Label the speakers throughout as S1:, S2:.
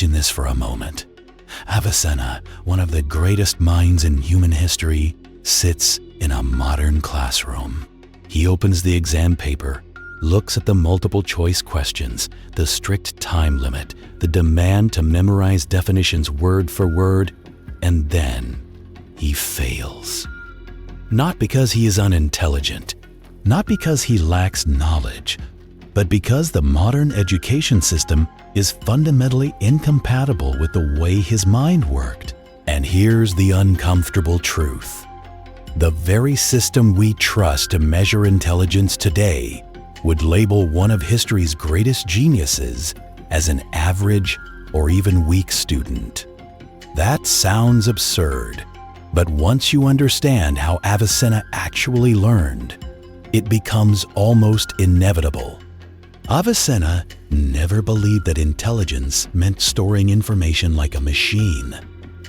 S1: Imagine this for a moment. Avicenna, one of the greatest minds in human history, sits in a modern classroom. He opens the exam paper, looks at the multiple choice questions, the strict time limit, the demand to memorize definitions word for word, and then he fails. Not because he is unintelligent, not because he lacks knowledge, but because the modern education system is fundamentally incompatible with the way his mind worked. And here's the uncomfortable truth. The very system we trust to measure intelligence today would label one of history's greatest geniuses as an average or even weak student. That sounds absurd, but once you understand how Avicenna actually learned, it becomes almost inevitable. Avicenna never believed that intelligence meant storing information like a machine.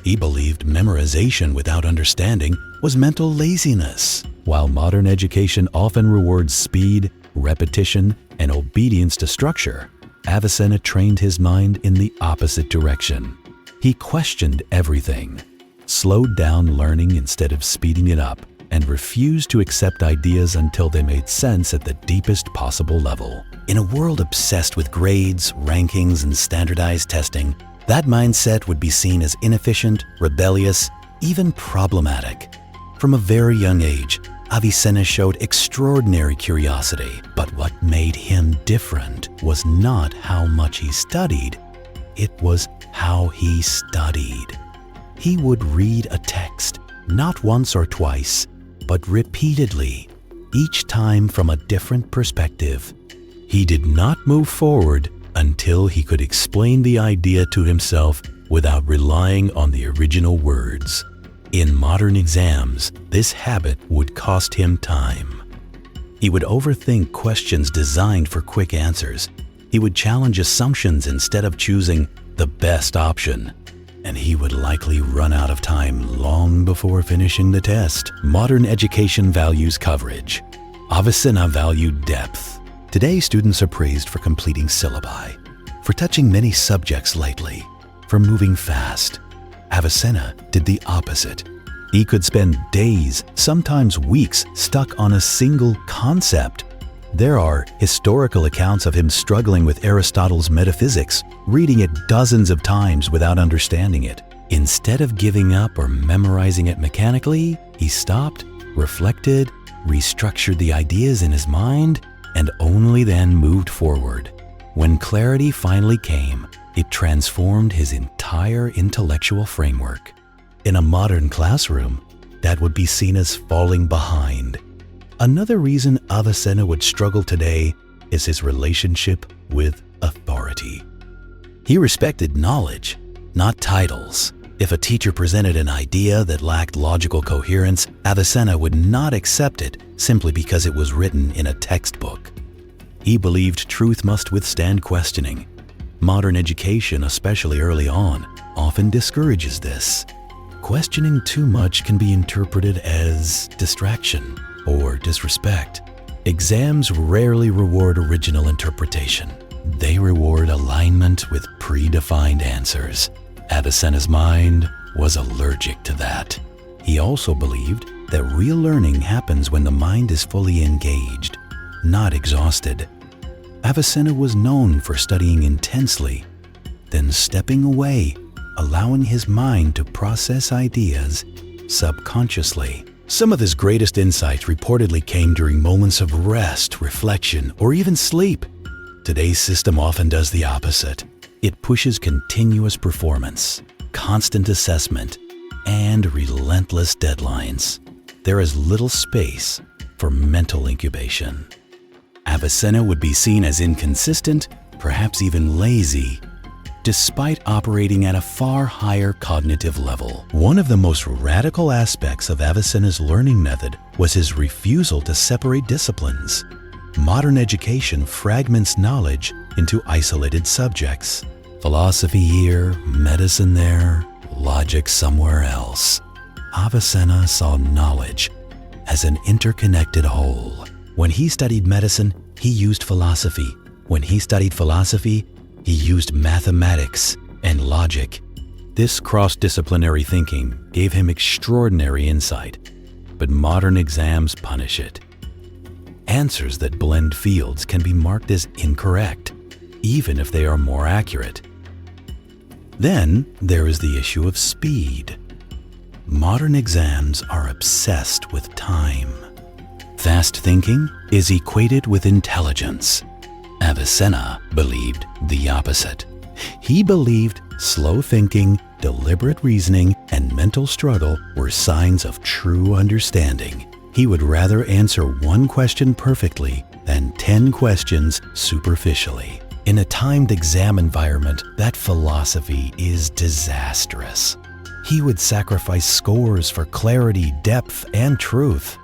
S1: He believed memorization without understanding was mental laziness. While modern education often rewards speed, repetition, and obedience to structure, Avicenna trained his mind in the opposite direction. He questioned everything, slowed down learning instead of speeding it up, and refused to accept ideas until they made sense at the deepest possible level. In a world obsessed with grades, rankings, and standardized testing, that mindset would be seen as inefficient, rebellious, even problematic. From a very young age, Avicenna showed extraordinary curiosity, but what made him different was not how much he studied, it was how he studied. He would read a text, not once or twice, but repeatedly, each time from a different perspective. He did not move forward until he could explain the idea to himself without relying on the original words. In modern exams, this habit would cost him time. He would overthink questions designed for quick answers. He would challenge assumptions instead of choosing the best option. And he would likely run out of time long before finishing the test. Modern education values coverage. Avicenna valued depth. Today, students are praised for completing syllabi, for touching many subjects lightly, for moving fast. Avicenna did the opposite. He could spend days, sometimes weeks, stuck on a single concept. There are historical accounts of him struggling with Aristotle's metaphysics, reading it dozens of times without understanding it. Instead of giving up or memorizing it mechanically, he stopped, reflected, restructured the ideas in his mind, and only then moved forward. When clarity finally came, it transformed his entire intellectual framework. In a modern classroom, that would be seen as falling behind. Another reason Avicenna would struggle today is his relationship with authority. He respected knowledge, not titles. If a teacher presented an idea that lacked logical coherence, Avicenna would not accept it simply because it was written in a textbook. He believed truth must withstand questioning. Modern education, especially early on, often discourages this. Questioning too much can be interpreted as distraction or disrespect. Exams rarely reward original interpretation. They reward alignment with predefined answers. Avicenna's mind was allergic to that. He also believed that real learning happens when the mind is fully engaged, not exhausted. Avicenna was known for studying intensely, then stepping away, allowing his mind to process ideas subconsciously. Some of his greatest insights reportedly came during moments of rest, reflection, or even sleep. Today's system often does the opposite. It pushes continuous performance, constant assessment, and relentless deadlines. There is little space for mental incubation. Avicenna would be seen as inconsistent, perhaps even lazy, despite operating at a far higher cognitive level. One of the most radical aspects of Avicenna's learning method was his refusal to separate disciplines. Modern education fragments knowledge into isolated subjects. Philosophy here, medicine there, logic somewhere else. Avicenna saw knowledge as an interconnected whole. When he studied medicine, he used philosophy. When he studied philosophy, he used mathematics. and logic. This cross-disciplinary thinking gave him extraordinary insight, but modern exams punish it. Answers that blend fields can be marked as incorrect, even if they are more accurate. Then there is the issue of speed. Modern exams are obsessed with time. Fast thinking is equated with intelligence. Avicenna believed the opposite. He believed slow thinking, deliberate reasoning, and mental struggle were signs of true understanding. He would rather answer one question perfectly than 10 questions superficially. In a timed exam environment, that philosophy is disastrous. He would sacrifice scores for clarity, depth, and truth.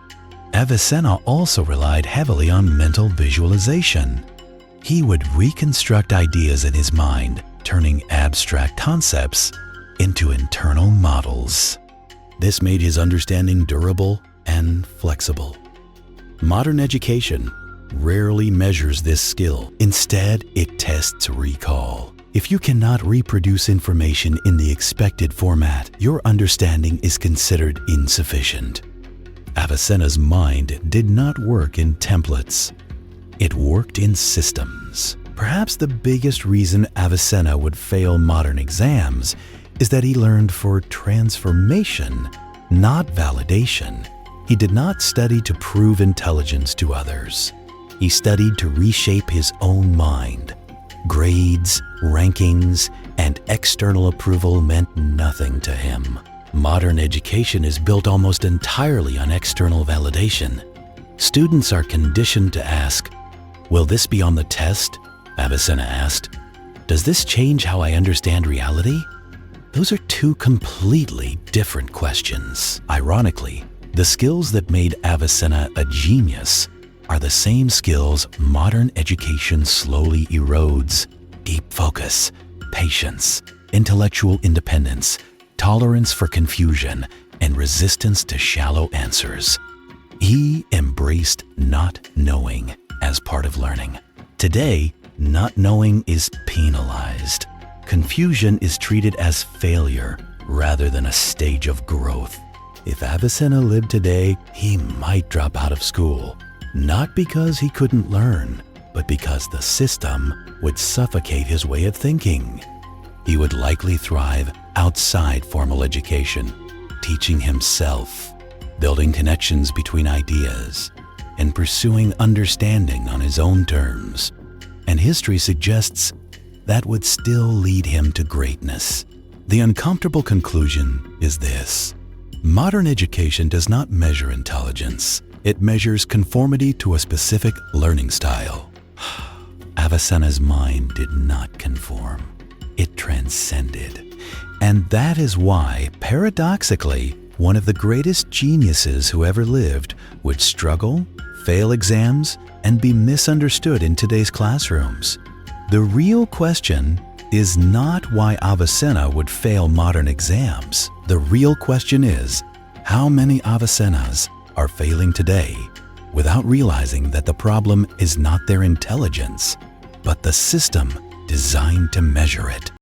S1: Avicenna also relied heavily on mental visualization. He would reconstruct ideas in his mind, turning abstract concepts into internal models. This made his understanding durable and flexible. Modern education rarely measures this skill. Instead, it tests recall. If you cannot reproduce information in the expected format, your understanding is considered insufficient. Avicenna's mind did not work in templates. It worked in systems. Perhaps the biggest reason Avicenna would fail modern exams is that he learned for transformation, not validation. He did not study to prove intelligence to others. He studied to reshape his own mind. Grades, rankings, and external approval meant nothing to him. Modern education is built almost entirely on external validation. Students are conditioned to ask, "Will this be on the test?" Avicenna asked, "Does this change how I understand reality?" Those are two completely different questions. Ironically, the skills that made Avicenna a genius are the same skills modern education slowly erodes: deep focus, patience, intellectual independence, tolerance for confusion, and resistance to shallow answers. He embraced not knowing as part of learning. Today, not knowing is penalized. Confusion is treated as failure rather than a stage of growth. If Avicenna lived today, he might drop out of school, not because he couldn't learn, but because the system would suffocate his way of thinking. He would likely thrive outside formal education, teaching himself, building connections between ideas, and pursuing understanding on his own terms. And history suggests that would still lead him to greatness. The uncomfortable conclusion is this: modern education does not measure intelligence. It measures conformity to a specific learning style. Avicenna's mind did not conform. It transcended. And that is why, paradoxically, one of the greatest geniuses who ever lived would struggle, fail exams, and be misunderstood in today's classrooms. The real question is not why Avicenna would fail modern exams. The real question is, how many Avicennas are failing today without realizing that the problem is not their intelligence, but the system designed to measure it?